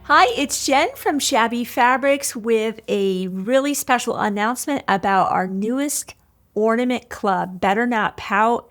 Hi, it's Jen from Shabby Fabrics with a really special announcement about our newest ornament club, Better Not Pout,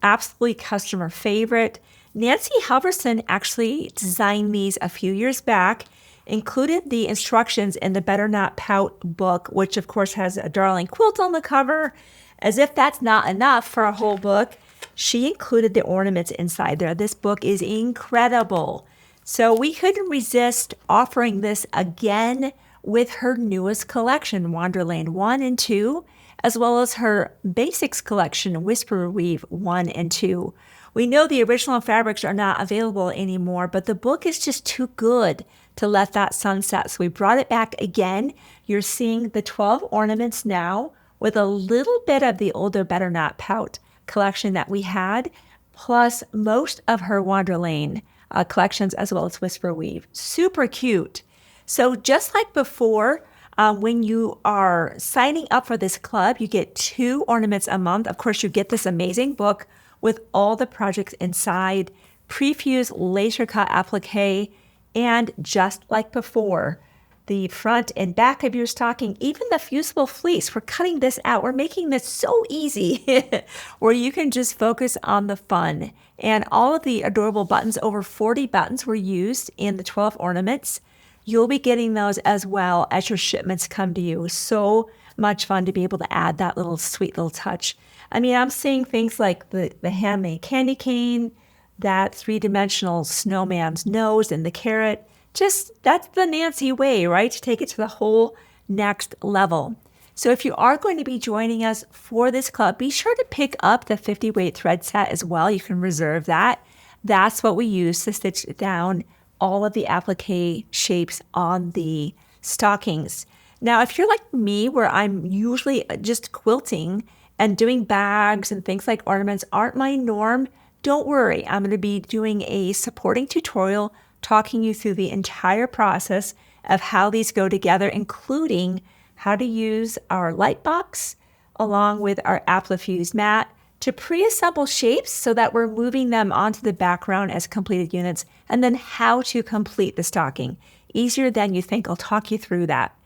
absolutely customer favorite. Nancy Halvorsen actually designed these a few years back, included the instructions in the Better Not Pout book, which of course has a darling quilt on the cover. As if that's not enough for a whole book, she included the ornaments inside there. This book is incredible. So we couldn't resist offering this again with her newest collection, Wonderland 1 and 2, as well as her basics collection, Whisper Weave 1 and 2. We know the original fabrics are not available anymore, but the book is just too good to let that sunset. So we brought it back again. You're seeing the 12 ornaments now with a little bit of the older Better Not Pout collection that we had, plus most of her Wonderland collections, as well as Whisper Weave. Super cute. So just like before, when you are signing up for this club, you get 2 ornaments a month. Of course, you get this amazing book with all the projects inside, prefused laser cut applique, and just like before, the front and back of your stocking, even the fusible fleece. We're cutting this out. We're making this so easy where you can just focus on the fun. And all of the adorable buttons, over 40 buttons were used in the 12 ornaments. You'll be getting those as well as your shipments come to you. So much fun to be able to add that little sweet little touch. I mean, I'm seeing things like the handmade candy cane, that 3-dimensional snowman's nose and the carrot. Just, that's the Nancy way, right? To take it to the whole next level. So if you are going to be joining us for this club, be sure to pick up the 50-weight thread set as well. You can reserve that. That's what we use to stitch down all of the applique shapes on the stockings. Now, if you're like me, where I'm usually just quilting and doing bags and things like ornaments aren't my norm, don't worry. I'm going to be doing a supporting tutorial talking you through the entire process of how these go together, including how to use our light box along with our applique mat to pre-assemble shapes so that we're moving them onto the background as completed units, and then how to complete the stocking. Easier than you think. I'll talk you through that.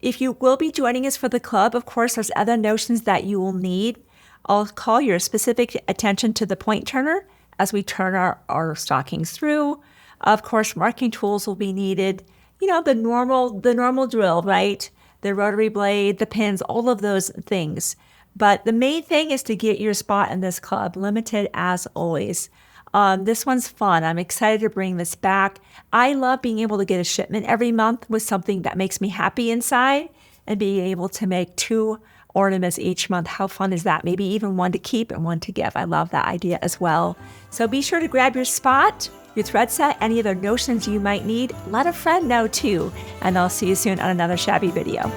If you will be joining us for the club, of course, there's other notions that you will need. I'll call your specific attention to the point turner as we turn our stockings through. Of course, marking tools will be needed. You know, the normal drill, right? The rotary blade, the pins, all of those things. But the main thing is to get your spot in this club, limited as always. This one's fun. I'm excited to bring this back. I love being able to get a shipment every month with something that makes me happy inside, and being able to make 2 ornaments each month. How fun is that? Maybe even one to keep and one to give. I love that idea as well. So be sure to grab your spot, your thread set, any other notions you might need. Let a friend know too. And I'll see you soon on another Shabby video.